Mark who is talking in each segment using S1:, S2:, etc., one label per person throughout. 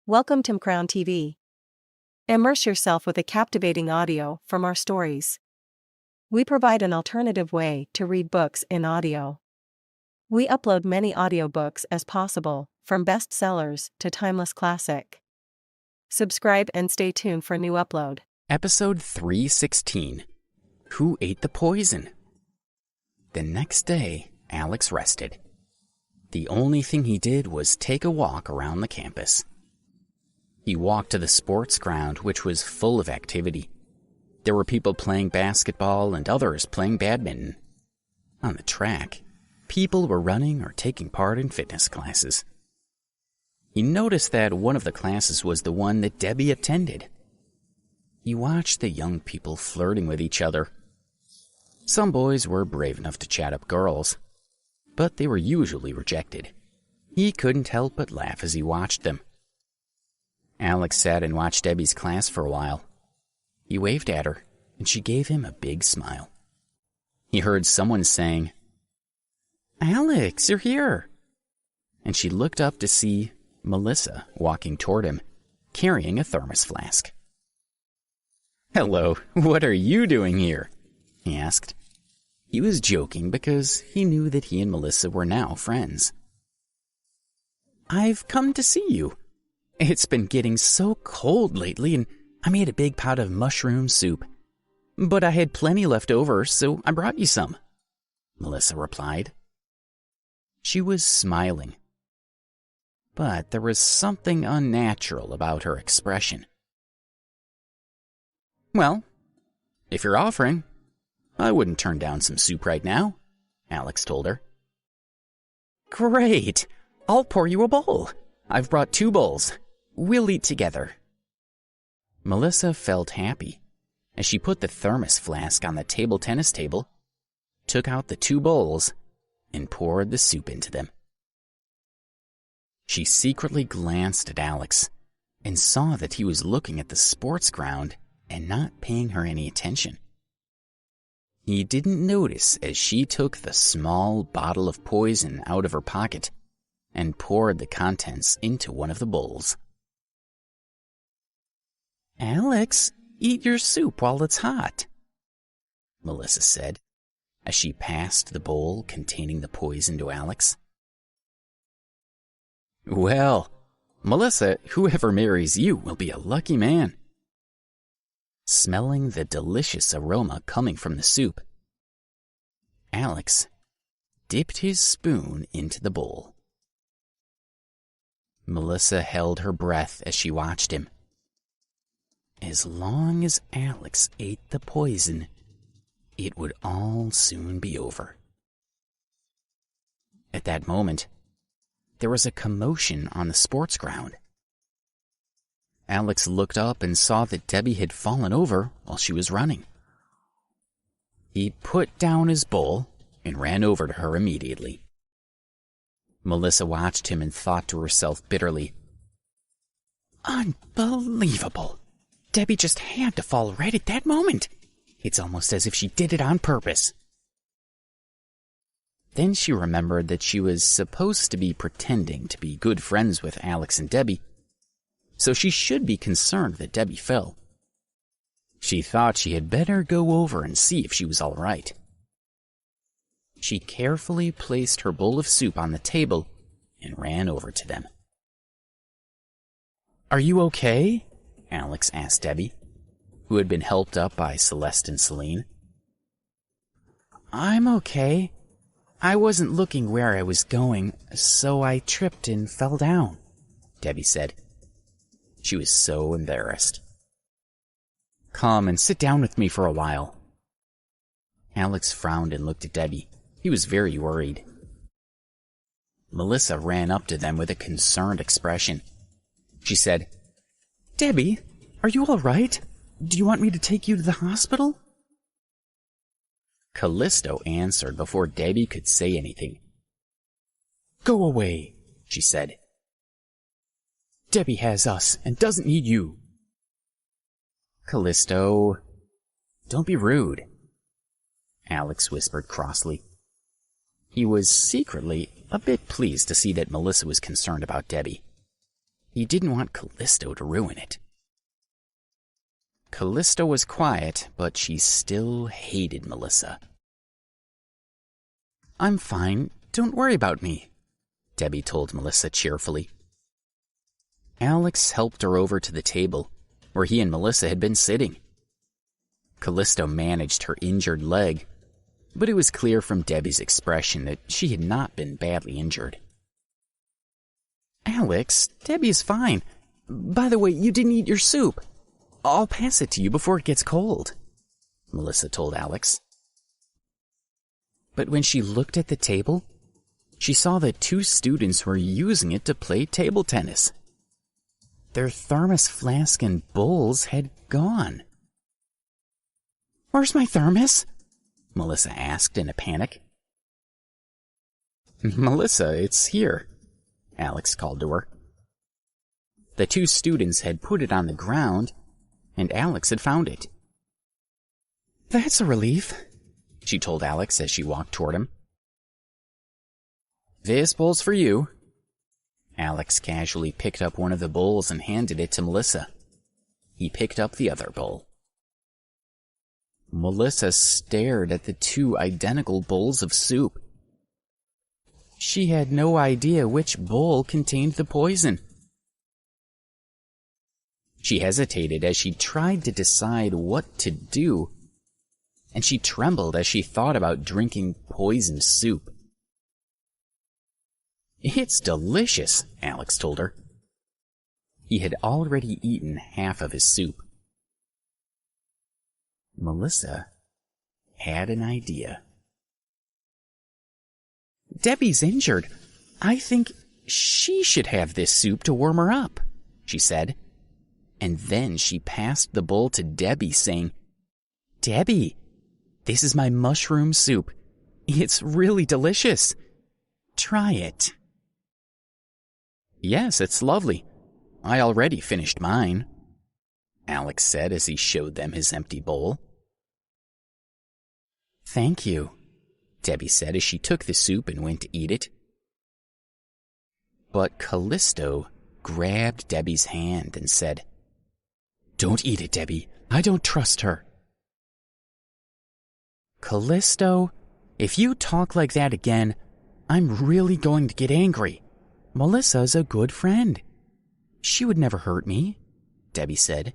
S1: Welcome to Crown TV. Immerse yourself with a captivating audio from our stories. We provide an alternative way to read books in audio. We upload many audiobooks as possible, from bestsellers to timeless classic. Subscribe and stay tuned for new upload.
S2: Episode 316. Who ate the poison? The next day, Alex rested. The only thing he did was take a walk around the campus. He walked to the sports ground, which was full of activity. There were people playing basketball and others playing badminton. On the track, people were running or taking part in fitness classes. He noticed that one of the classes was the one that Debbie attended. He watched the young people flirting with each other. Some boys were brave enough to chat up girls, but they were usually rejected. He couldn't help but laugh as he watched them. Alex sat and watched Debbie's class for a while. He waved at her, and she gave him a big smile. He heard someone saying, "Alex, you're here." And she looked up to see Melissa walking toward him, carrying a thermos flask. "Hello, what are you doing here?" he asked. He was joking because he knew that he and Melissa were now friends. "I've come to see you. It's been getting so cold lately, and I made a big pot of mushroom soup. But I had plenty left over, so I brought you some," Melissa replied. She was smiling, but there was something unnatural about her expression. "Well, if you're offering, I wouldn't turn down some soup right now," Alex told her. "Great! I'll pour you a bowl. I've brought 2 bowls. We'll eat together." Melissa felt happy as she put the thermos flask on the table tennis table, took out the 2 bowls, and poured the soup into them. She secretly glanced at Alex and saw that he was looking at the sports ground and not paying her any attention. He didn't notice as she took the small bottle of poison out of her pocket and poured the contents into one of the bowls. "Alex, eat your soup while it's hot," Melissa said as she passed the bowl containing the poison to Alex. "Well, Melissa, whoever marries you will be a lucky man." Smelling the delicious aroma coming from the soup, Alex dipped his spoon into the bowl. Melissa held her breath as she watched him. As long as Alex ate the poison, it would all soon be over. At that moment, there was a commotion on the sports ground. Alex looked up and saw that Debbie had fallen over while she was running. He put down his bowl and ran over to her immediately. Melissa watched him and thought to herself bitterly, "Unbelievable! Debbie just had to fall right at that moment. It's almost as if she did it on purpose." Then she remembered that she was supposed to be pretending to be good friends with Alex and Debbie, so she should be concerned that Debbie fell. She thought she had better go over and see if she was all right. She carefully placed her bowl of soup on the table and ran over to them. "Are you okay?" Alex asked Debbie, who had been helped up by Celeste and Celine. "I'm okay. I wasn't looking where I was going, so I tripped and fell down," Debbie said. She was so embarrassed. "Come and sit down with me for a while." Alex frowned and looked at Debbie. He was very worried. Melissa ran up to them with a concerned expression. She said, "Debbie, are you all right? Do you want me to take you to the hospital?" Callisto answered before Debbie could say anything. "Go away," she said. "Debbie has us and doesn't need you." "Callisto, don't be rude," Alex whispered crossly. He was secretly a bit pleased to see that Melissa was concerned about Debbie. He didn't want Callisto to ruin it. Callisto was quiet, but she still hated Melissa. "I'm fine. Don't worry about me," Debbie told Melissa cheerfully. Alex helped her over to the table, where he and Melissa had been sitting. Callisto managed her injured leg, but it was clear from Debbie's expression that she had not been badly injured. "Alex, Debbie's fine. By the way, you didn't eat your soup. I'll pass it to you before it gets cold," Melissa told Alex. But when she looked at the table, she saw that 2 students were using it to play table tennis. Their thermos flask and bowls had gone. "Where's my thermos?" Melissa asked in a panic. "Melissa, it's here," Alex called to her. The 2 students had put it on the ground, and Alex had found it. "That's a relief," she told Alex as she walked toward him. "This bowl's for you." Alex casually picked up one of the bowls and handed it to Melissa. He picked up the other bowl. Melissa stared at the 2 identical bowls of soup. She had no idea which bowl contained the poison. She hesitated as she tried to decide what to do, and she trembled as she thought about drinking poisoned soup. "It's delicious," Alex told her. He had already eaten half of his soup. Melissa had an idea. "Debbie's injured. I think she should have this soup to warm her up," she said. And then she passed the bowl to Debbie, saying, "Debbie, this is my mushroom soup. It's really delicious. Try it." "Yes, it's lovely. I already finished mine," Alex said as he showed them his empty bowl. "Thank you," Debbie said as she took the soup and went to eat it. But Callisto grabbed Debbie's hand and said, "Don't eat it, Debbie. I don't trust her." "Callisto, if you talk like that again, I'm really going to get angry. Melissa's a good friend. She would never hurt me," Debbie said.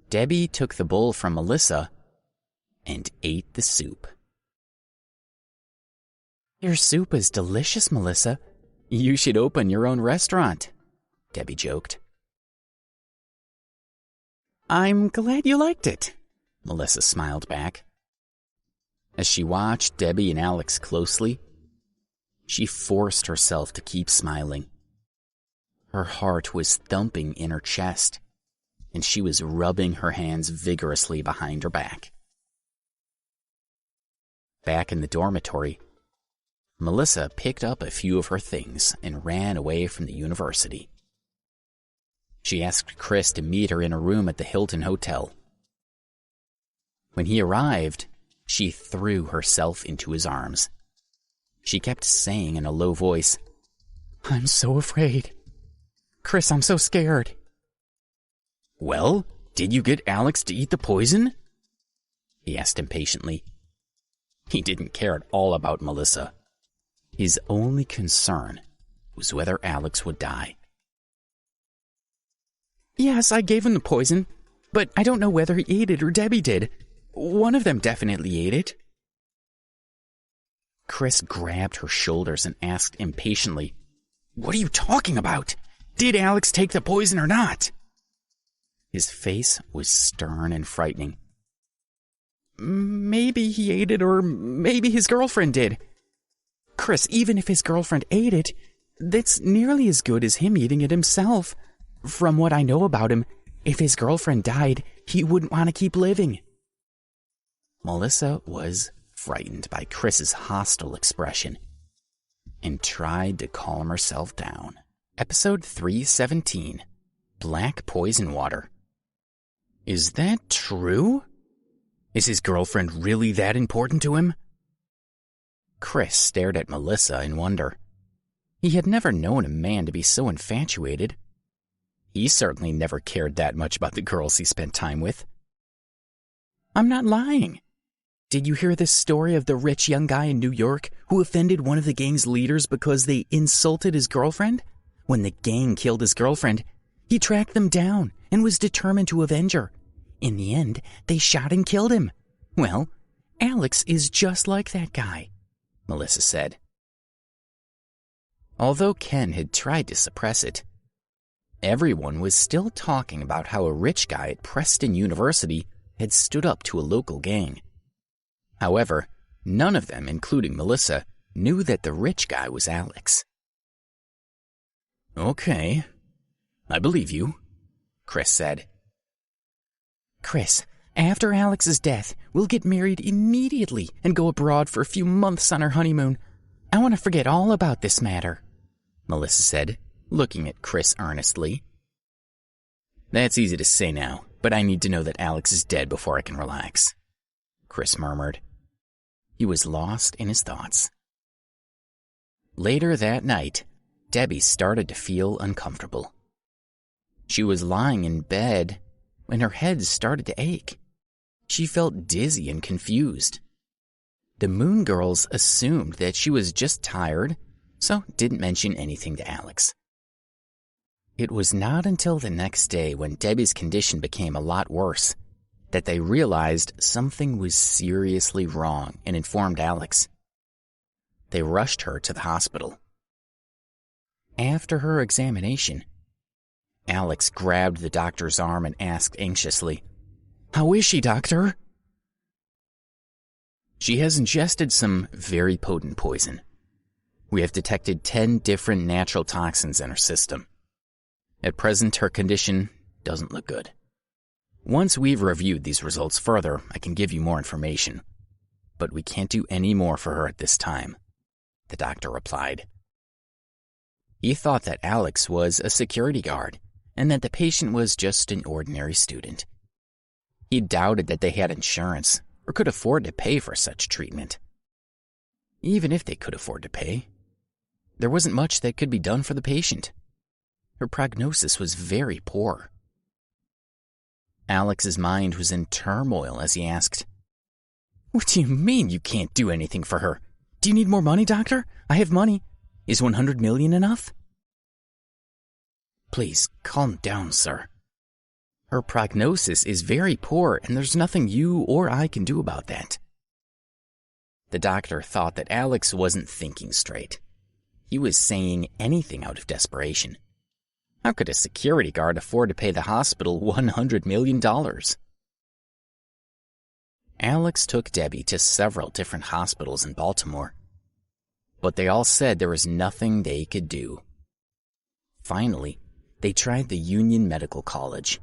S2: Debbie took the bowl from Melissa and ate the soup. "Your soup is delicious, Melissa. You should open your own restaurant," Debbie joked. "I'm glad you liked it," Melissa smiled back. As she watched Debbie and Alex closely, she forced herself to keep smiling. Her heart was thumping in her chest, and she was rubbing her hands vigorously behind her back. Back in the dormitory, Melissa picked up a few of her things and ran away from the university. She asked Chris to meet her in a room at the Hilton Hotel. When he arrived, she threw herself into his arms. She kept saying in a low voice, "I'm so afraid. Chris, I'm so scared." "Well, did you get Alex to eat the poison?" he asked impatiently. He didn't care at all about Melissa. His only concern was whether Alex would die. "Yes, I gave him the poison, but I don't know whether he ate it or Debbie did. One of them definitely ate it." Chris grabbed her shoulders and asked impatiently, "What are you talking about? Did Alex take the poison or not?" His face was stern and frightening. "Maybe he ate it, or maybe his girlfriend did. Chris, even if his girlfriend ate it, that's nearly as good as him eating it himself. From what I know about him, if his girlfriend died, he wouldn't want to keep living." Melissa was frightened by Chris's hostile expression and tried to calm herself down. Episode 317, Black Poison Water. Is that true? Is his girlfriend really that important to him? Chris stared at Melissa in wonder. He had never known a man to be so infatuated. He certainly never cared that much about the girls he spent time with. I'm not lying. Did you hear this story of the rich young guy in New York who offended one of the gang's leaders because they insulted his girlfriend? When the gang killed his girlfriend, he tracked them down and was determined to avenge her. In the end, they shot and killed him. Well, Alex is just like that guy, Melissa said. Although Ken had tried to suppress it, everyone was still talking about how a rich guy at Preston University had stood up to a local gang. However, none of them, including Melissa, knew that the rich guy was Alex. Okay, I believe you, Chris said. Chris, after Alex's death, we'll get married immediately and go abroad for a few months on our honeymoon. I want to forget all about this matter, Melissa said, looking at Chris earnestly. That's easy to say now, but I need to know that Alex is dead before I can relax, Chris murmured. He was lost in his thoughts. Later that night, Debbie started to feel uncomfortable. She was lying in bed when her head started to ache. She felt dizzy and confused. The Moon Girls assumed that she was just tired, so didn't mention anything to Alex. It was not until the next day, when Debbie's condition became a lot worse, that they realized something was seriously wrong and informed Alex. They rushed her to the hospital. After her examination, Alex grabbed the doctor's arm and asked anxiously, "How is she, doctor?" She has ingested some very potent poison. We have detected 10 different natural toxins in her system. At present, her condition doesn't look good. Once we've reviewed these results further, I can give you more information. But we can't do any more for her at this time, the doctor replied. He thought that Alex was a security guard and that the patient was just an ordinary student. He doubted that they had insurance or could afford to pay for such treatment. Even if they could afford to pay, there wasn't much that could be done for the patient. Her prognosis was very poor. Alex's mind was in turmoil as he asked, "What do you mean you can't do anything for her? Do you need more money, doctor? I have money. Is 100 million enough?" "Please, calm down, sir. Her prognosis is very poor, and there's nothing you or I can do about that." The doctor thought that Alex wasn't thinking straight. He was saying anything out of desperation. How could a security guard afford to pay the hospital $100 million? Alex took Debbie to several different hospitals in Baltimore, but they all said there was nothing they could do. Finally, they tried the Union Medical College.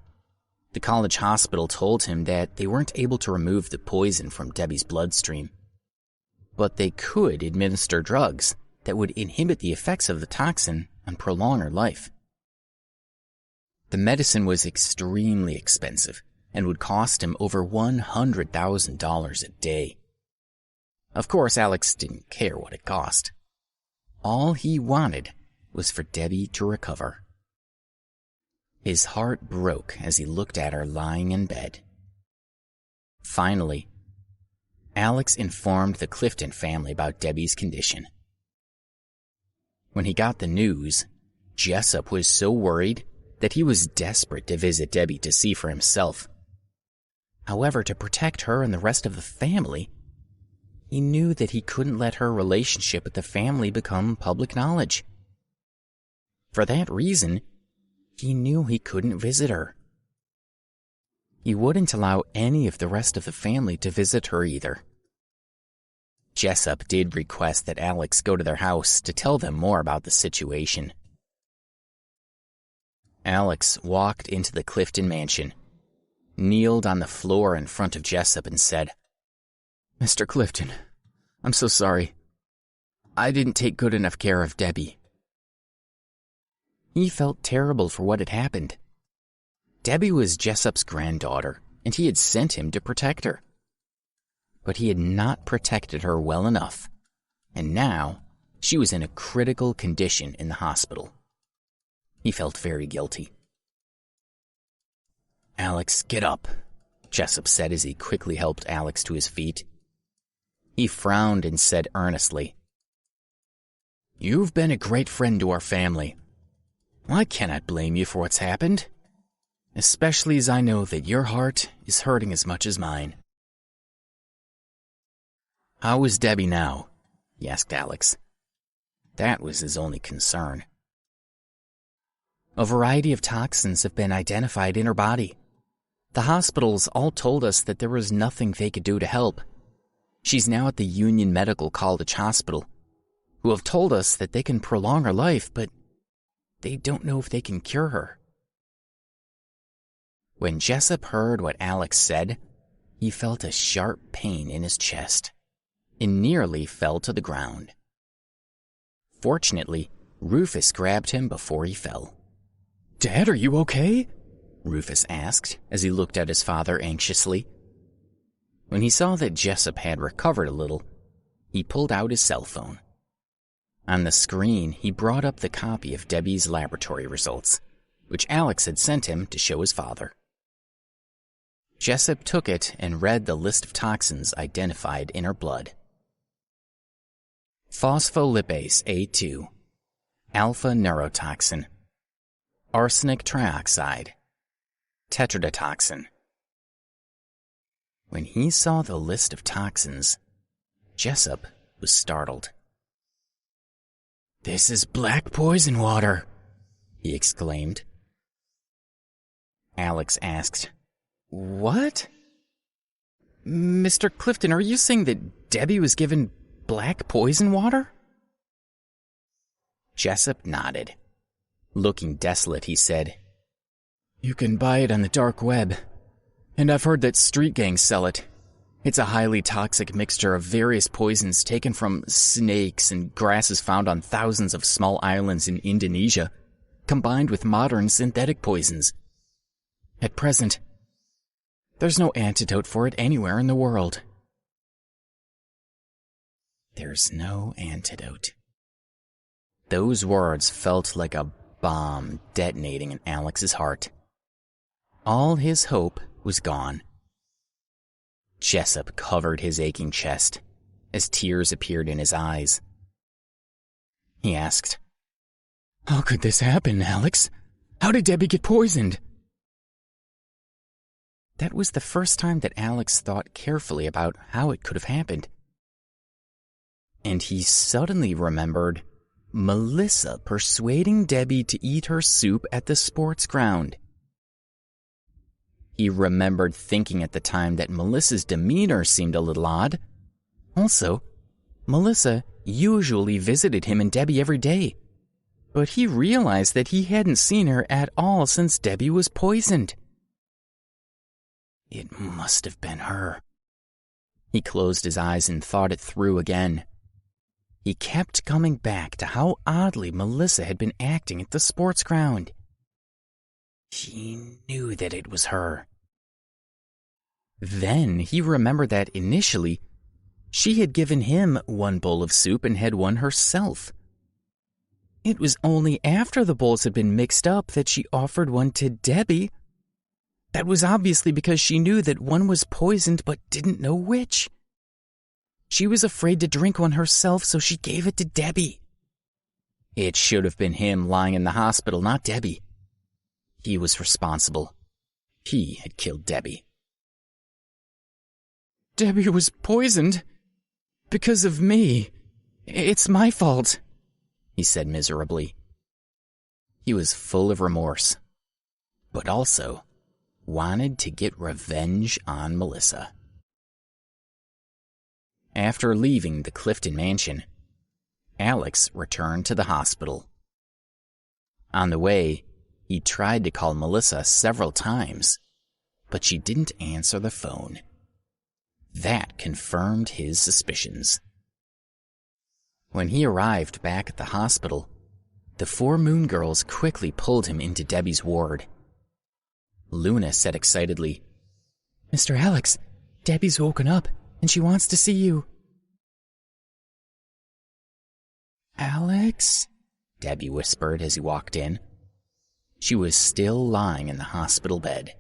S2: The college hospital told him that they weren't able to remove the poison from Debbie's bloodstream, but they could administer drugs that would inhibit the effects of the toxin and prolong her life. The medicine was extremely expensive and would cost him over $100,000 a day. Of course, Alex didn't care what it cost. All he wanted was for Debbie to recover. His heart broke as he looked at her lying in bed. Finally, Alex informed the Clifton family about Debbie's condition. When he got the news, Jessup was so worried that he was desperate to visit Debbie to see for himself. However, to protect her and the rest of the family, he knew that he couldn't let her relationship with the family become public knowledge. For that reason, he knew he couldn't visit her. He wouldn't allow any of the rest of the family to visit her either. Jessup did request that Alex go to their house to tell them more about the situation. Alex walked into the Clifton mansion, kneeled on the floor in front of Jessup and said, "Mr. Clifton, I'm so sorry. I didn't take good enough care of Debbie." He felt terrible for what had happened. Debbie was Jessup's granddaughter, and he had sent him to protect her. But he had not protected her well enough, and now She was in a critical condition in the hospital. He felt very guilty. "Alex, get up," Jessup said as he quickly helped Alex to his feet. He frowned and said earnestly, "You've been a great friend to our family. I cannot blame you for what's happened, especially as I know that your heart is hurting as much as mine." "How is Debbie now?" he asked Alex. That was his only concern. "A variety of toxins have been identified in her body. The hospitals all told us that there was nothing they could do to help. She's now at the Union Medical College Hospital, who have told us that they can prolong her life, but they don't know if they can cure her." When Jessup heard what Alex said, he felt a sharp pain in his chest and nearly fell to the ground. Fortunately, Rufus grabbed him before he fell. "Dad, are you okay?" Rufus asked as he looked at his father anxiously. When he saw that Jessup had recovered a little, he pulled out his cell phone. On the screen, he brought up the copy of Debbie's laboratory results, which Alex had sent him to show his father. Jessup took it and read the list of toxins identified in her blood. Phospholipase A2, alpha neurotoxin, arsenic trioxide, tetrodotoxin. When he saw the list of toxins, Jessup was startled. "This is black poison water," he exclaimed. Alex asked, "What? Mr. Clifton, are you saying that Debbie was given black poison water?" Jessup nodded. Looking desolate, he said, "You can buy it on the dark web, and I've heard that street gangs sell it. It's a highly toxic mixture of various poisons taken from snakes and grasses found on thousands of small islands in Indonesia, combined with modern synthetic poisons. At present, there's no antidote for it anywhere in the world." There's no antidote. Those words felt like a bomb detonating in Alex's heart. All his hope was gone. Jessup covered his aching chest as tears appeared in his eyes. He asked, "How could this happen, Alex? How did Debbie get poisoned?" That was the first time that Alex thought carefully about how it could have happened. And he suddenly remembered Melissa persuading Debbie to eat her soup at the sports ground. He remembered thinking at the time that Melissa's demeanor seemed a little odd. Also, Melissa usually visited him and Debbie every day, but he realized that he hadn't seen her at all since Debbie was poisoned. It must have been her. He closed his eyes and thought it through again. He kept coming back to how oddly Melissa had been acting at the sports ground. He knew that it was her. Then he remembered that initially, she had given him one bowl of soup and had one herself. It was only after the bowls had been mixed up that she offered one to Debbie. That was obviously because she knew that one was poisoned but didn't know which. She was afraid to drink one herself, so she gave it to Debbie. It should have been him lying in the hospital, not Debbie. He was responsible. He had killed Debbie. Debbie was poisoned because of me. It's my fault, he said miserably. He was full of remorse, but also wanted to get revenge on Melissa. After leaving the Clifton mansion, Alex returned to the hospital. On the way, he tried to call Melissa several times, but she didn't answer the phone. That confirmed his suspicions. When he arrived back at the hospital, the four Moon Girls quickly pulled him into Debbie's ward. Luna said excitedly, "Mr. Alex, Debbie's woken up and she wants to see you." "Alex?" Debbie whispered as he walked in. She was still lying in the hospital bed.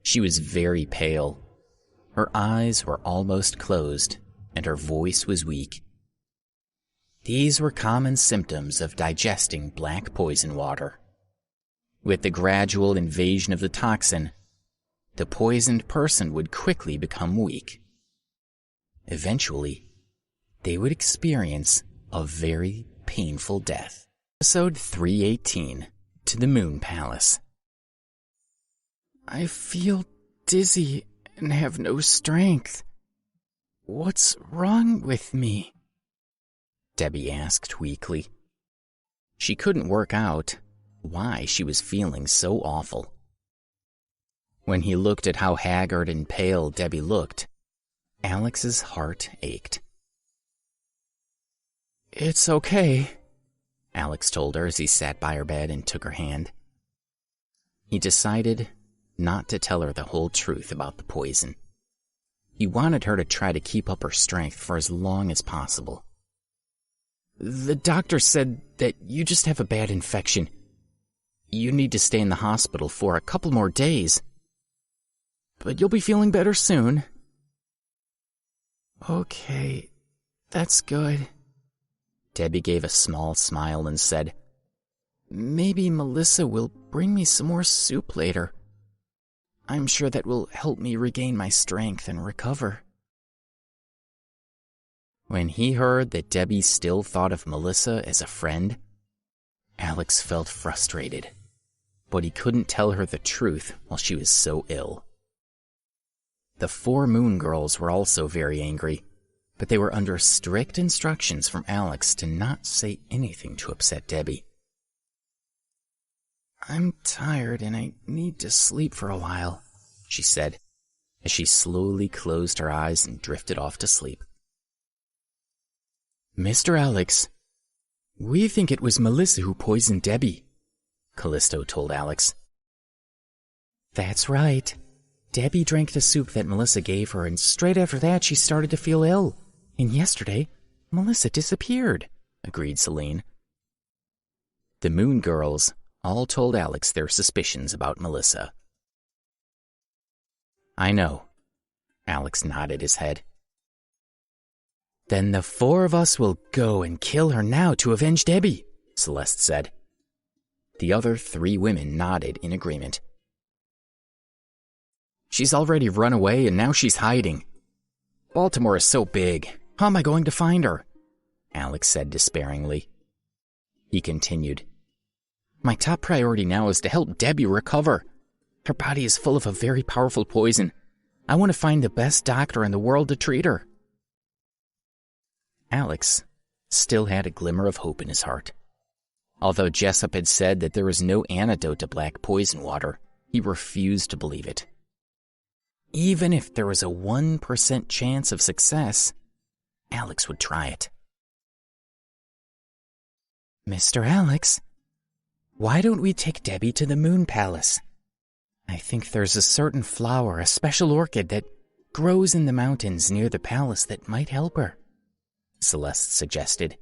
S2: She was very pale. Her eyes were almost closed, and her voice was weak. These were common symptoms of digesting black poison water. With the gradual invasion of the toxin, the poisoned person would quickly become weak. Eventually, they would experience a very painful death. Episode 318, To the Moon Palace. "I feel dizzy and have no strength. What's wrong with me?" Debbie asked weakly. She couldn't work out why she was feeling so awful. When he looked at how haggard and pale Debbie looked, Alex's heart ached. "It's okay," Alex told her as he sat by her bed and took her hand. He decided not to tell her the whole truth about the poison. He wanted her to try to keep up her strength for as long as possible. "The doctor said that you just have a bad infection. You need to stay in the hospital for a couple more days. But you'll be feeling better soon." "Okay, that's good." Debbie gave a small smile and said, "Maybe Melissa will bring me some more soup later. I'm sure that will help me regain my strength and recover." When he heard that Debbie still thought of Melissa as a friend, Alex felt frustrated, but he couldn't tell her the truth while she was so ill. The 4 Moon Girls were also very angry, but they were under strict instructions from Alex to not say anything to upset Debbie. "I'm tired and I need to sleep for a while," she said, as she slowly closed her eyes and drifted off to sleep. "Mr. Alex, we think it was Melissa who poisoned Debbie," Callisto told Alex. "That's right. Debbie drank the soup that Melissa gave her, and straight after that she started to feel ill. And yesterday, Melissa disappeared," agreed Celine. The Moon Girls all told Alex their suspicions about Melissa. "I know," Alex nodded his head. "Then the 4 of us will go and kill her now to avenge Debbie," Celeste said. The other 3 women nodded in agreement. "She's already run away and now she's hiding. Baltimore is so big. How am I going to find her?" Alex said despairingly. He continued, "My top priority now is to help Debbie recover. Her body is full of a very powerful poison. I want to find the best doctor in the world to treat her." Alex still had a glimmer of hope in his heart. Although Jessup had said that there was no antidote to black poison water, he refused to believe it. Even if there was a 1% chance of success, Alex would try it. "Mr. Alex, why don't we take Debbie to the Moon Palace? I think there's a certain flower, a special orchid that grows in the mountains near the palace that might help her," Celeste suggested.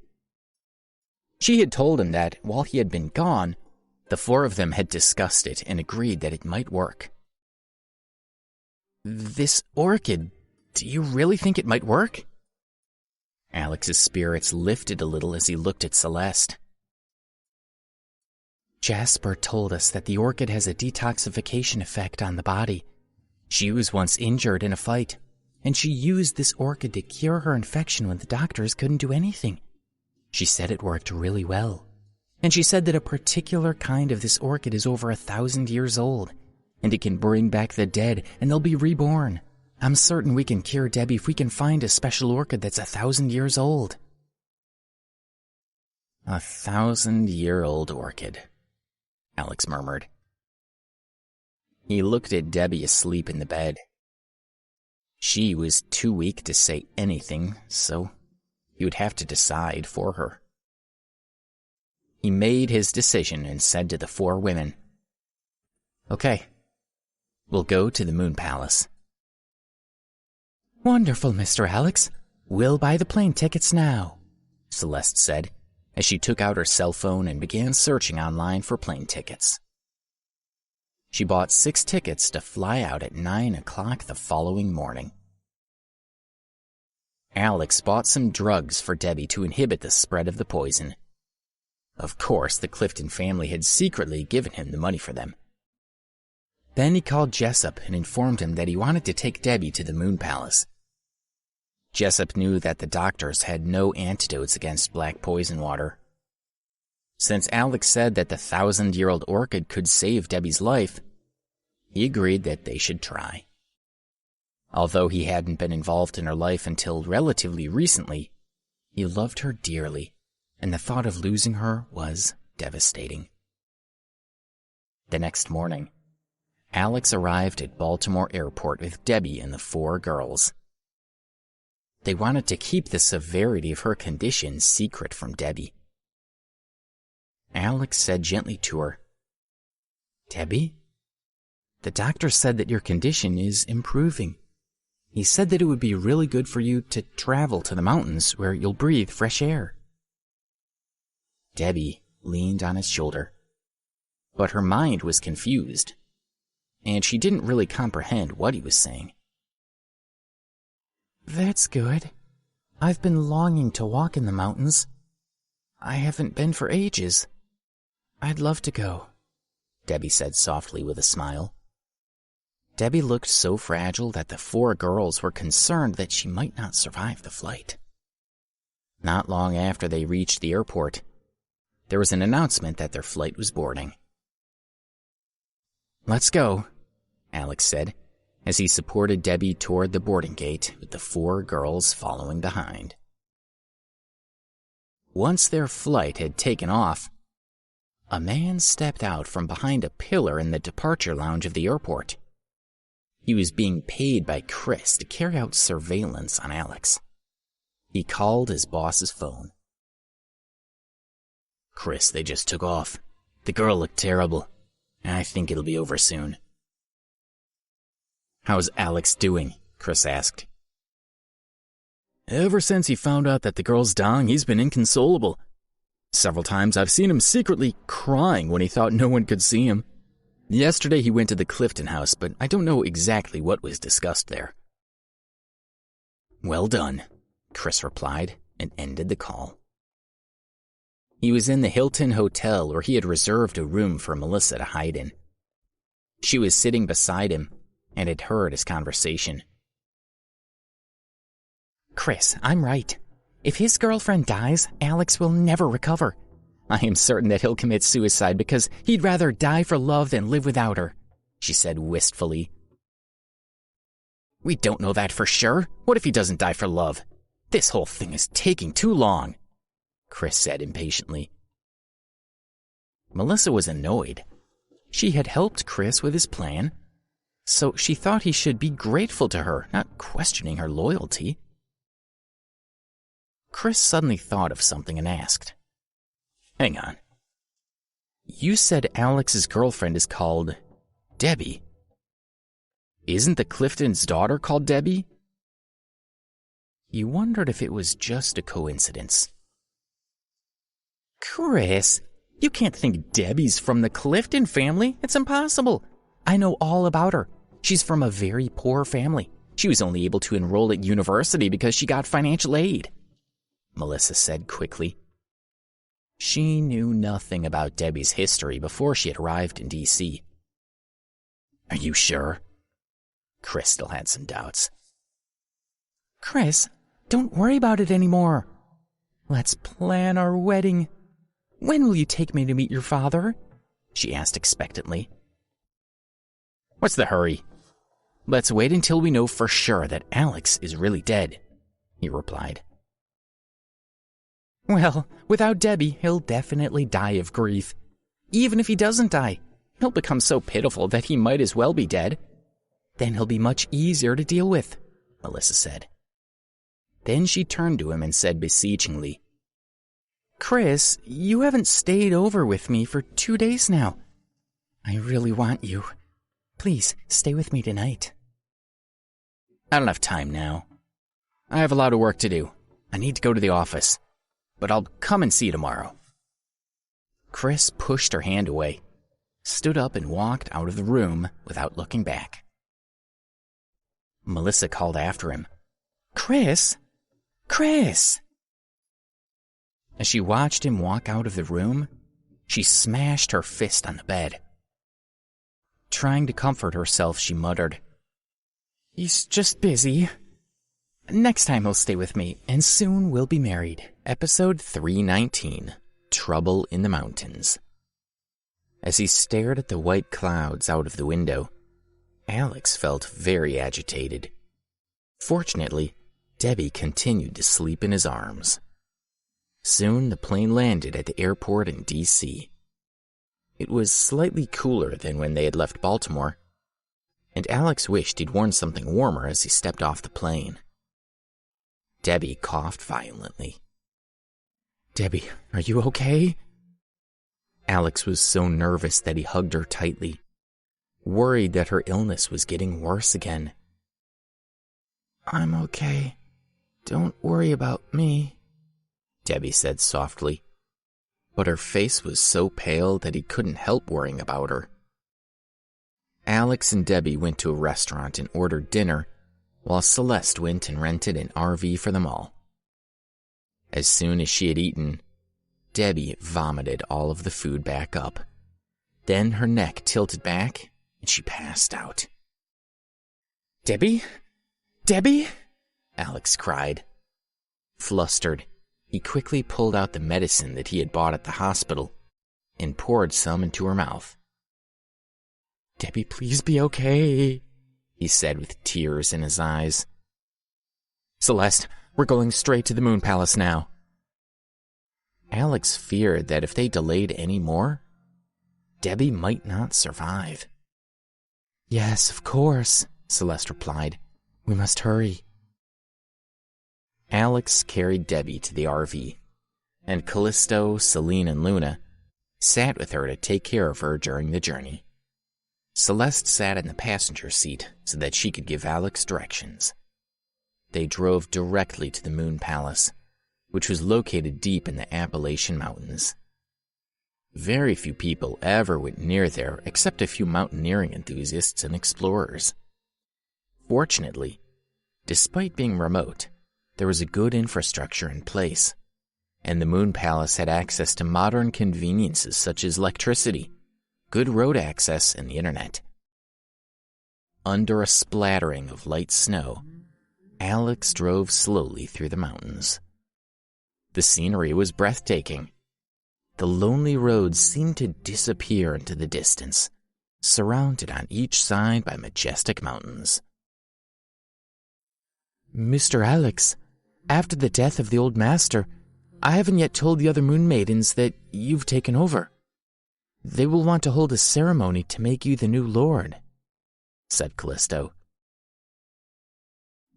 S2: She had told him that, while he had been gone, the 4 of them had discussed it and agreed that it might work. "This orchid, do you really think it might work?" Alex's spirits lifted a little as he looked at Celeste. "Jasper told us that the orchid has a detoxification effect on the body. She was once injured in a fight, and she used this orchid to cure her infection when the doctors couldn't do anything. She said it worked really well. And she said that a particular kind of this orchid is over 1,000 years old, and it can bring back the dead, and they'll be reborn. I'm certain we can cure Debbie if we can find a special orchid that's 1,000 years old." 1,000-year-old orchid, Alex murmured. He looked at Debbie asleep in the bed. She was too weak to say anything, so he would have to decide for her. He made his decision and said to the 4 women, "Okay, we'll go to the Moon Palace." "Wonderful, Mr. Alex. We'll buy the plane tickets now," Celeste said, as she took out her cell phone and began searching online for plane tickets. She bought 6 tickets to fly out at 9 o'clock the following morning. Alex bought some drugs for Debbie to inhibit the spread of the poison. Of course, the Clifton family had secretly given him the money for them. Then he called Jessup and informed him that he wanted to take Debbie to the Moon Palace. Jessup knew that the doctors had no antidotes against black poison water. Since Alex said that the 1,000-year-old orchid could save Debbie's life, he agreed that they should try. Although he hadn't been involved in her life until relatively recently, he loved her dearly, and the thought of losing her was devastating. The next morning, Alex arrived at Baltimore Airport with Debbie and the 4 girls. They wanted to keep the severity of her condition secret from Debbie. Alex said gently to her, "Debbie, the doctor said that your condition is improving. He said that it would be really good for you to travel to the mountains where you'll breathe fresh air." Debbie leaned on his shoulder, but her mind was confused, and she didn't really comprehend what he was saying. "That's good. I've been longing to walk in the mountains. I haven't been for ages. I'd love to go," Debbie said softly with a smile. Debbie looked so fragile that the 4 girls were concerned that she might not survive the flight. Not long after they reached the airport, there was an announcement that their flight was boarding. "Let's go," Alex said, as he supported Debbie toward the boarding gate with the 4 girls following behind. Once their flight had taken off, a man stepped out from behind a pillar in the departure lounge of the airport. He was being paid by Chris to carry out surveillance on Alex. He called his boss's phone. "Chris, they just took off. The girl looked terrible. I think it'll be over soon." "How's Alex doing?" Chris asked. "Ever since he found out that the girl's dying, he's been inconsolable. Several times I've seen him secretly crying when he thought no one could see him. Yesterday he went to the Clifton house, but I don't know exactly what was discussed there." "Well done," Chris replied and ended the call. He was in the Hilton Hotel where he had reserved a room for Melissa to hide in. She was sitting beside him and had heard his conversation. "Chris, I'm right. If his girlfriend dies, Alex will never recover. I am certain that he'll commit suicide because he'd rather die for love than live without her," she said wistfully. "We don't know that for sure. What if he doesn't die for love? This whole thing is taking too long," Chris said impatiently. Melissa was annoyed. She had helped Chris with his plan, so she thought he should be grateful to her, not questioning her loyalty. Chris suddenly thought of something and asked, "Hang on. You said Alex's girlfriend is called Debbie. Isn't the Clifton's daughter called Debbie?" He wondered if it was just a coincidence. "Chris, you can't think Debbie's from the Clifton family. It's impossible. I know all about her. She's from a very poor family. She was only able to enroll at university because she got financial aid," Melissa said quickly. She knew nothing about Debbie's history before she had arrived in D.C. "Are you sure?" Chris still had some doubts. "Chris, don't worry about it anymore. Let's plan our wedding. When will you take me to meet your father?" she asked expectantly. "What's the hurry? Let's wait until we know for sure that Alex is really dead," he replied. "Well, without Debbie, he'll definitely die of grief. Even if he doesn't die, he'll become so pitiful that he might as well be dead. Then he'll be much easier to deal with," Melissa said. Then she turned to him and said beseechingly, "Chris, you haven't stayed over with me for 2 days now. I really want you. Please stay with me tonight." "I don't have time now. I have a lot of work to do. I need to go to the office. but I'll come and see you tomorrow." Chris pushed her hand away, stood up and walked out of the room without looking back. Melissa called after him, "Chris! Chris!" As she watched him walk out of the room, she smashed her fist on the bed. Trying to comfort herself, she muttered, "He's just busy. Next time he'll stay with me, and soon we'll be married." Episode 319, Trouble in the Mountains. As he stared at the white clouds out of the window, Alex felt very agitated. Fortunately, Debbie continued to sleep in his arms. Soon the plane landed at the airport in D.C. It was slightly cooler than when they had left Baltimore, and Alex wished he'd worn something warmer as he stepped off the plane. Debbie coughed violently. "Debbie, are you okay?" Alex was so nervous that he hugged her tightly, worried that her illness was getting worse again. "I'm okay. Don't worry about me," Debbie said softly, but her face was so pale that he couldn't help worrying about her. Alex and Debbie went to a restaurant and ordered dinner, while Celeste went and rented an RV for them all. As soon as she had eaten, Debbie vomited all of the food back up. Then her neck tilted back and she passed out. "Debbie? Debbie?" Alex cried. Flustered, he quickly pulled out the medicine that he had bought at the hospital and poured some into her mouth. "Debbie, please be okay," he said with tears in his eyes. "Celeste, we're going straight to the Moon Palace now." Alex feared that if they delayed any more, Debbie might not survive. "Yes, of course," Celeste replied. "We must hurry." Alex carried Debbie to the RV, and Callisto, Celine, and Luna sat with her to take care of her during the journey. Celeste sat in the passenger seat so that she could give Alex directions. They drove directly to the Moon Palace, which was located deep in the Appalachian Mountains. Very few people ever went near there except a few mountaineering enthusiasts and explorers. Fortunately, despite being remote, there was a good infrastructure in place, and the Moon Palace had access to modern conveniences such as electricity, good road access, and the internet. Under a splattering of light snow, Alex drove slowly through the mountains. The scenery was breathtaking. The lonely roads seemed to disappear into the distance, surrounded on each side by majestic mountains. "Mr. Alex, after the death of the old master, I haven't yet told the other moon maidens that you've taken over. They will want to hold a ceremony to make you the new lord," said Callisto.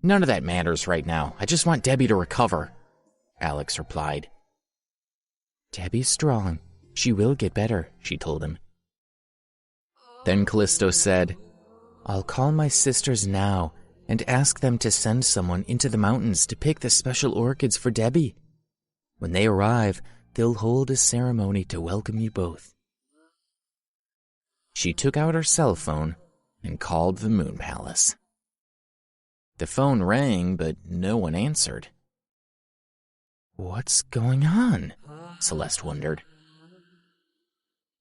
S2: "None of that matters right now. I just want Debbie to recover," Alex replied. "Debbie's strong. She will get better," she told him. Then Callisto said, "I'll call my sisters now and ask them to send someone into the mountains to pick the special orchids for Debbie. When they arrive, they'll hold a ceremony to welcome you both." She took out her cell phone and called the Moon Palace. The phone rang, but no one answered. "What's going on?" Celeste wondered.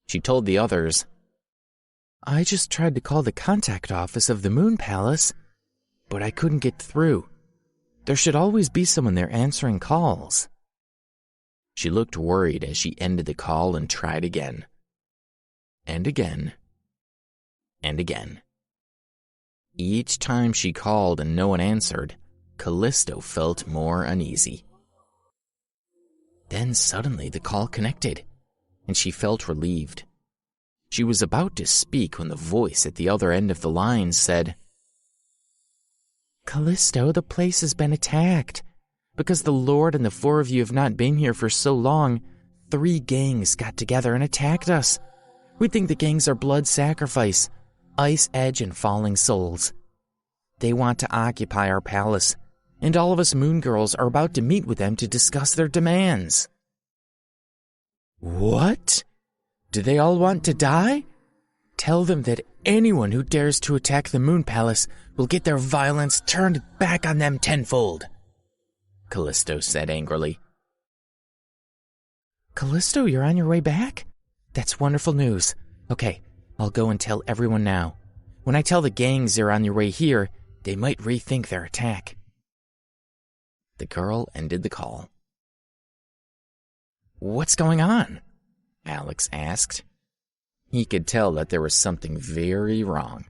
S2: She told the others, "I just tried to call the contact office of the Moon Palace, but I couldn't get through. There should always be someone there answering calls." She looked worried as she ended the call and tried again. And again. And again. Each time she called and no one answered, Callisto felt more uneasy. Then suddenly the call connected, and she felt relieved. She was about to speak when the voice at the other end of the line said, "Callisto, the place has been attacked. Because the Lord and the four of you have not been here for so long, 3 gangs got together and attacked us. We think the gangs are Blood Sacrifice, Ice Edge, and Falling Souls. They want to occupy our palace, and all of us moon girls are about to meet with them to discuss their demands."
S3: What? Do they all want to die? Tell them that anyone who dares to attack the Moon Palace will get their violence turned back on them tenfold, Callisto said angrily. Callisto, you're on your way back? That's wonderful news. Okay, I'll go and tell everyone now. When I tell the gangs you're on your way here, they might rethink their attack. The girl ended the call. What's going on? Alex asked. He could tell that there was something very wrong.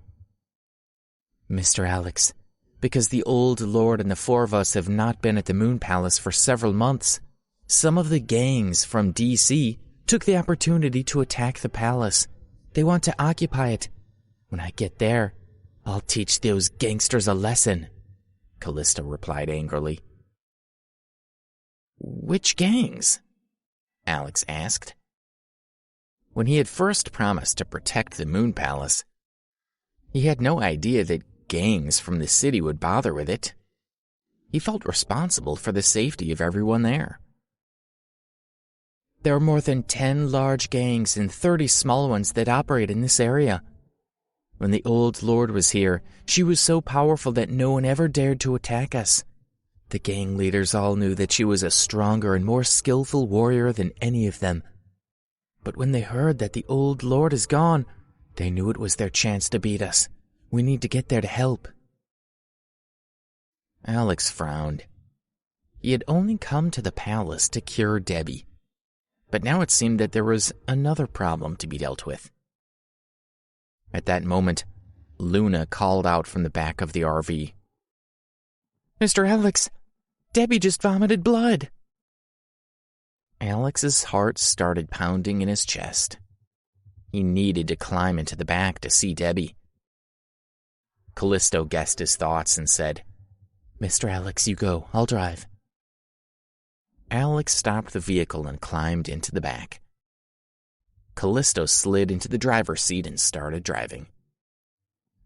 S3: Mr. Alex, because the old lord and the four of us have not been at the Moon Palace for several months, some of the gangs from D.C. took the opportunity to attack the palace. They want to occupy it. When I get there, I'll teach those gangsters a lesson, Callisto replied angrily. Which gangs? Alex asked. When he had first promised to protect the Moon Palace, he had no idea that gangs from the city would bother with it. He felt responsible for the safety of everyone there. There are more than 10 large gangs and 30 small ones that operate in this area. When the old lord was here, she was so powerful that no one ever dared to attack us. The gang leaders all knew that she was a stronger and more skillful warrior than any of them. But when they heard that the old lord is gone, they knew it was their chance to beat us. We need to get there to help. Alex frowned. He had only come to the palace to cure Debbie. But now it seemed that there was another problem to be dealt with. At that moment, Luna called out from the back of the RV. Mr. Alex, Debbie just vomited blood. Alex's heart started pounding in his chest. He needed to climb into the back to see Debbie. Callisto guessed his thoughts and said, Mr. Alex, you go. I'll drive. Alex stopped the vehicle and climbed into the back. Callisto slid into the driver's seat and started driving.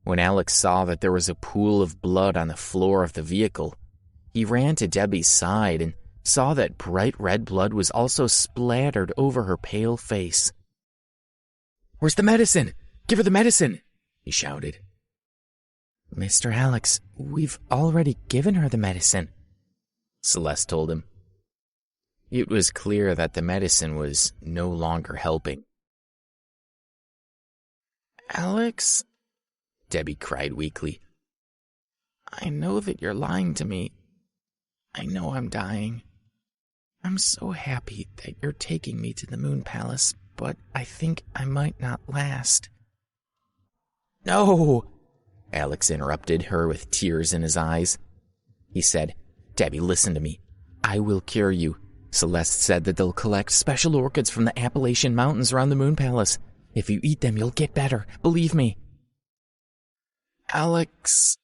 S3: When Alex saw that there was a pool of blood on the floor of the vehicle, he ran to Debbie's side and saw that bright red blood was also splattered over her pale face. Where's the medicine? Give her the medicine, he shouted. Mr. Alex, we've already given her the medicine, Celeste told him. It was clear that the medicine was no longer helping. Alex, Debbie cried weakly. I know that you're lying to me. I know I'm dying. I'm so happy that you're taking me to the Moon Palace, but I think I might not last. No! Alex interrupted her with tears in his eyes. He said, Debbie, listen to me. I will cure you. Celeste said that they'll collect special orchids from the Appalachian Mountains around the Moon Palace. If you eat them, you'll get better. Believe me. Alex.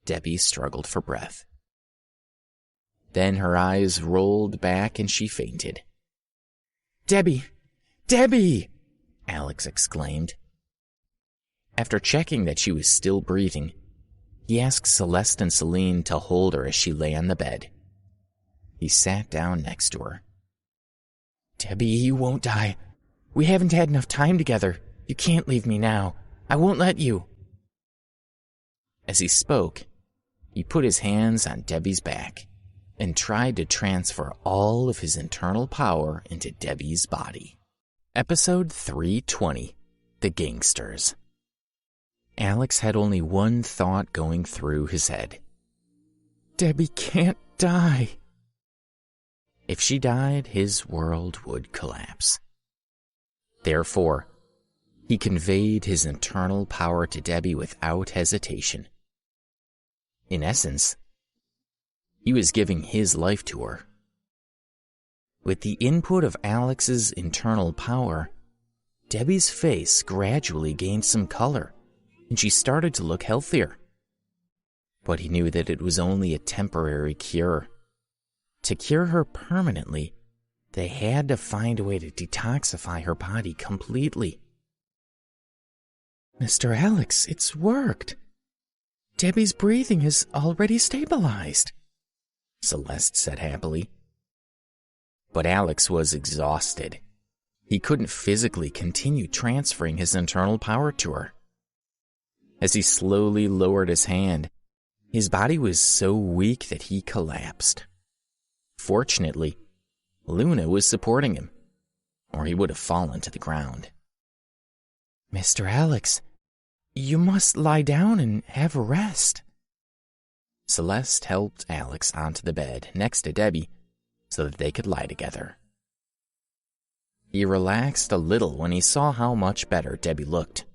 S3: Debbie struggled for breath. Then her eyes rolled back and she fainted. Debbie! Debbie! Alex exclaimed. After checking that she was still breathing, he asked Celeste and Celine to hold her as she lay on the bed. He sat down next to her. Debbie, you won't die. We haven't had enough time together. You can't leave me now. I won't let you. As he spoke, he put his hands on Debbie's back and tried to transfer all of his internal power into Debbie's body. Episode 320, The Gangsters. Alex had only one thought going through his head. Debbie can't die. If she died, his world would collapse. Therefore, he conveyed his internal power to Debbie without hesitation. In essence, he was giving his life to her. With the input of Alex's internal power, Debbie's face gradually gained some color, and she started to look healthier. But he knew that it was only a temporary cure. To cure her permanently, they had to find a way to detoxify her body completely. Mr. Alex, it's worked. Debbie's breathing has already stabilized, Celeste said happily. But Alex was exhausted. He couldn't physically continue transferring his internal power to her. As he slowly lowered his hand, his body was so weak that he collapsed. Fortunately, Luna was supporting him, or he would have fallen to the ground.
S4: "Mr. Alex, you must lie down and have a rest."
S3: Celeste helped Alex onto the bed next to Debbie so that they could lie together. He relaxed a little when he saw how much better Debbie looked.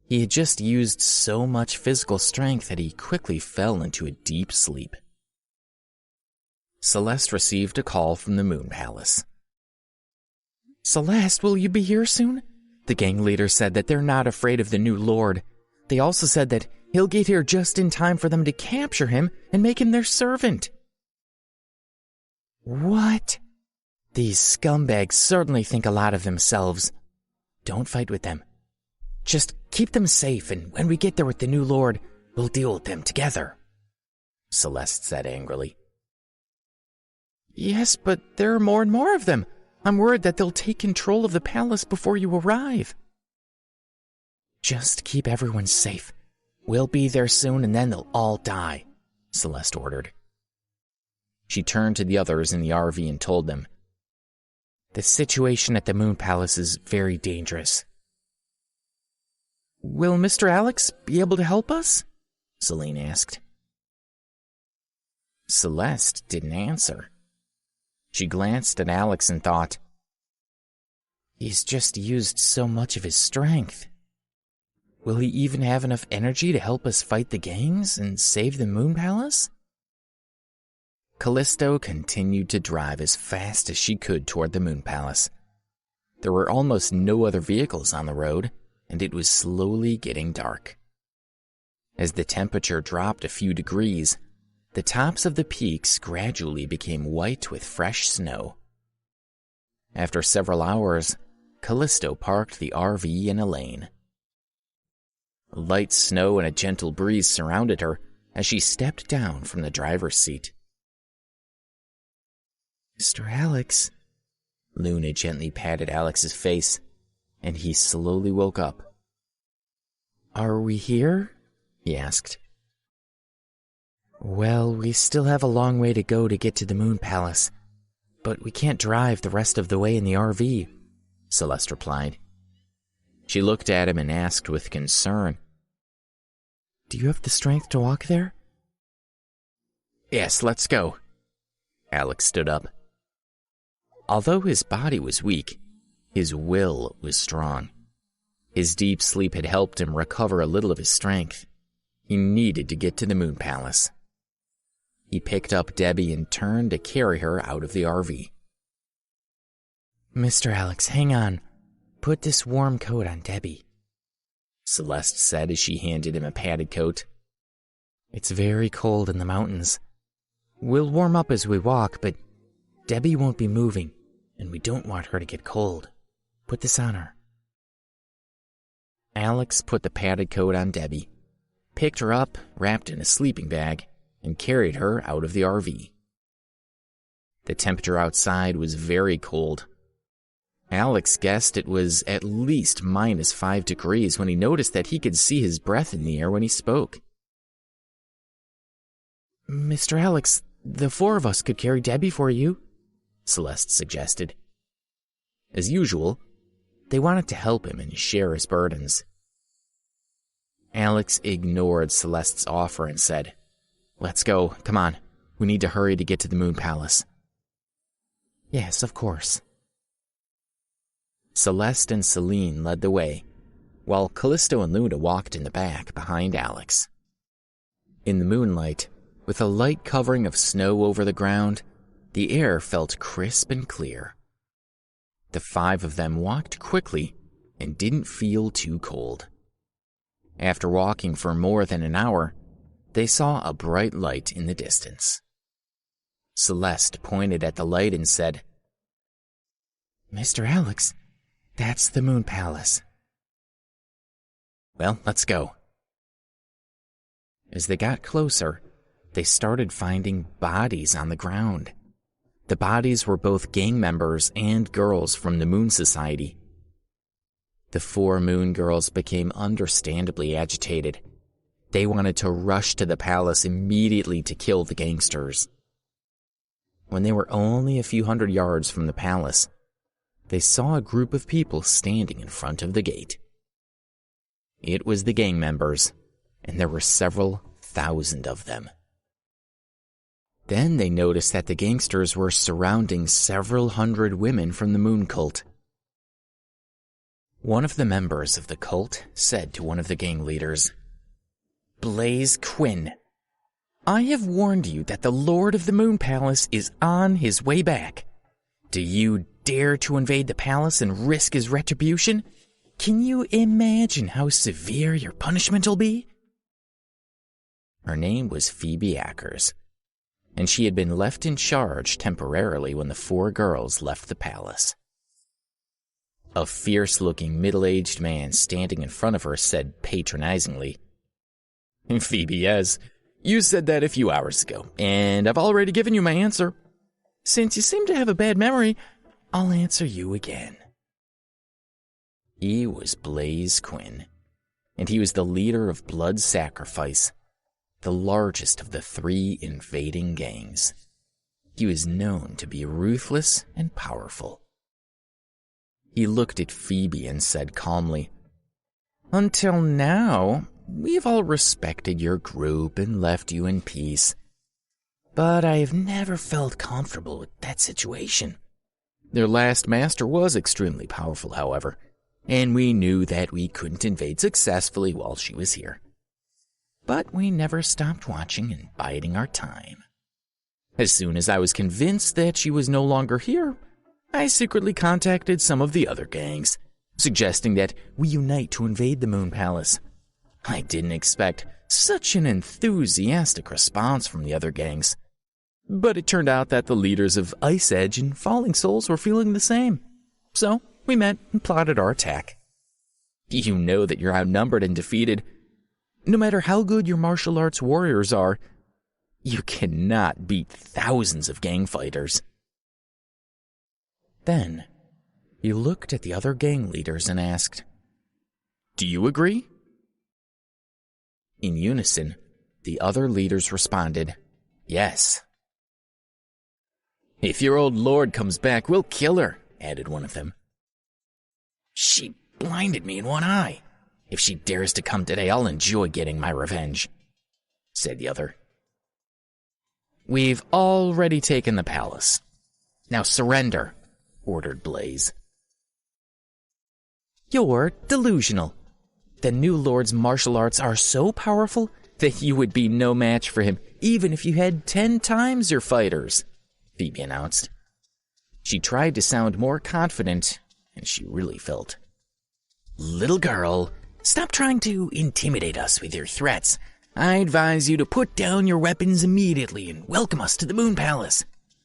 S3: He had just used so much physical strength that he quickly fell into a deep sleep. Celeste received a call from the Moon Palace.
S4: "Celeste, will you be here soon? The gang leader said that they're not afraid of the new lord. They also said that he'll get here just in time for them to capture him and make him their servant." "What? These scumbags certainly think a lot of themselves. Don't fight with them. Just keep them safe, and when we get there with the new lord, we'll deal with them together,"
S3: Celeste said angrily.
S4: "Yes, but there are more and more of them. I'm worried that they'll take control of the palace before you arrive." "Just keep everyone safe. We'll be there soon, and then they'll all die,"
S3: Celeste ordered. She turned to the others in the RV and told them,
S4: "The situation at the Moon Palace is very dangerous." "Will Mr. Alex be able to help us?"
S3: Celine asked. Celeste didn't answer. She glanced at Alex and thought,
S4: "He's just used so much of his strength. Will he even have enough energy to help us fight the gangs and save the Moon Palace?"
S3: Callisto continued to drive as fast as she could toward the Moon Palace. There were almost no other vehicles on the road, and it was slowly getting dark. As the temperature dropped a few degrees, the tops of the peaks gradually became white with fresh snow. After several hours, Callisto parked the RV in a lane. Light snow and a gentle breeze surrounded her as she stepped down from the driver's seat.
S4: "Mr. Alex,"
S3: Luna gently patted Alex's face, and he slowly woke up.
S4: "Are we here?"
S3: he asked.
S4: "Well, we still have a long way to go to get to the Moon Palace, but we can't drive the rest of the way in the RV,"
S3: Celeste replied. She looked at him and asked with concern,
S4: "Do you have the strength to walk there?"
S3: "Yes, let's go." Alex stood up. Although his body was weak, his will was strong. His deep sleep had helped him recover a little of his strength. He needed to get to the Moon Palace. He picked up Debbie and turned to carry her out of the RV.
S4: "Mr. Alex, hang on. Put this warm coat on Debbie,"
S3: Celeste said as she handed him a padded coat.
S4: "It's very cold in the mountains. We'll warm up as we walk, but Debbie won't be moving, and we don't want her to get cold. Put this on her."
S3: Alex put the padded coat on Debbie, picked her up, wrapped in a sleeping bag, and carried her out of the RV. The temperature outside was very cold. Alex guessed it was at least -5 degrees when he noticed that he could see his breath in the air when he spoke.
S4: "Mr. Alex, the 4 of us could carry Debbie for you,"
S3: Celeste suggested. As usual, they wanted to help him and share his burdens. Alex ignored Celeste's offer and said, "Let's go, come on. We need to hurry to get to the Moon Palace."
S4: "Yes, of course."
S3: Celeste and Celine led the way, while Callisto and Luna walked in the back behind Alex. In the moonlight, with a light covering of snow over the ground, the air felt crisp and clear. The 5 of them walked quickly and didn't feel too cold. After walking for more than an hour, they saw a bright light in the distance. Celeste pointed at the light and said,
S4: "Mr. Alex, that's the Moon Palace."
S3: "Well, let's go." As they got closer, they started finding bodies on the ground. The bodies were both gang members and girls from the Moon Society. The 4 Moon girls became understandably agitated. They wanted to rush to the palace immediately to kill the gangsters. When they were only a few hundred yards from the palace, they saw a group of people standing in front of the gate. It was the gang members, and there were several thousand of them. Then they noticed that the gangsters were surrounding several hundred women from the Moon cult. One of the members of the cult said to one of the gang leaders, "Blaze Quinn, I have warned you that the Lord of the Moon Palace is on his way back. Do you dare to invade the palace and risk his retribution? Can you imagine how severe your punishment will be?" Her name was Phoebe Ackers, and she had been left in charge temporarily when the 4 girls left the palace. A fierce-looking middle-aged man standing in front of her said patronizingly, "Phoebe, yes, you said that a few hours ago, and I've already given you my answer. Since you seem to have a bad memory, I'll answer you again." He was Blaze Quinn, and he was the leader of Blood Sacrifice, the largest of the 3 invading gangs. He was known to be ruthless and powerful. He looked at Phoebe and said calmly, "Until now, we've all respected your group and left you in peace. But I have never felt comfortable with that situation. Their last master was extremely powerful, however, and we knew that we couldn't invade successfully while she was here. But we never stopped watching and biding our time. As soon as I was convinced that she was no longer here, I secretly contacted some of the other gangs, suggesting that we unite to invade the Moon Palace. I didn't expect such an enthusiastic response from the other gangs, but it turned out that the leaders of Ice Edge and Falling Souls were feeling the same. So we met and plotted our attack. You know that you're outnumbered and defeated. No matter how good your martial arts warriors are, you cannot beat thousands of gang fighters." Then, he looked at the other gang leaders and asked, "Do you agree?" In unison, the other leaders responded, "Yes." "If your old lord comes back, we'll kill her," added one of them. "She blinded me in one eye. If she dares to come today, I'll enjoy getting my revenge," said the other. "We've already taken the palace. Now surrender," ordered Blaze. "You're delusional. The new lord's martial arts are so powerful that you would be no match for him, even if you had 10 times your fighters," Phoebe announced. She tried to sound more confident, and she really felt. "Little girl, stop trying to intimidate us with your threats. I advise you to put down your weapons immediately and welcome us to the Moon Palace.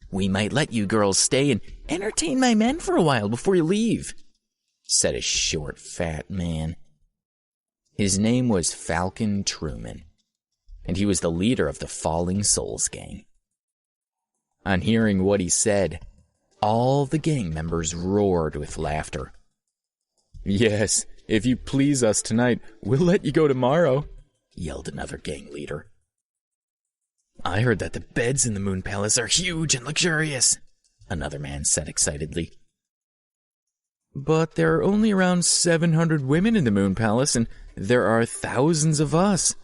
S3: We might let you girls stay and entertain my men for a while before you leave," said a short, fat man. His name was Falcon Truman, and he was the leader of the Falling Souls gang. On hearing what he said, all the gang members roared with laughter. "Yes, if you please us tonight, we'll let you go tomorrow," yelled another gang leader. "I heard that the beds in the Moon Palace are huge and luxurious," another man said excitedly. "But there are only around 700 women in the Moon Palace, and there are thousands of us.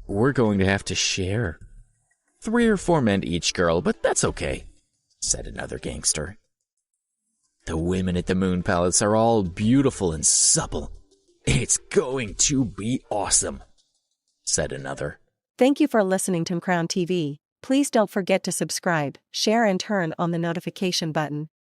S3: We're going to have to share. 3 or 4 men each girl, but that's okay," said another gangster. "The women at the Moon Palace are all beautiful and supple. It's going to be awesome," said another.
S1: Thank you for listening to Crown TV. Please don't forget to subscribe, share and turn on the notification button.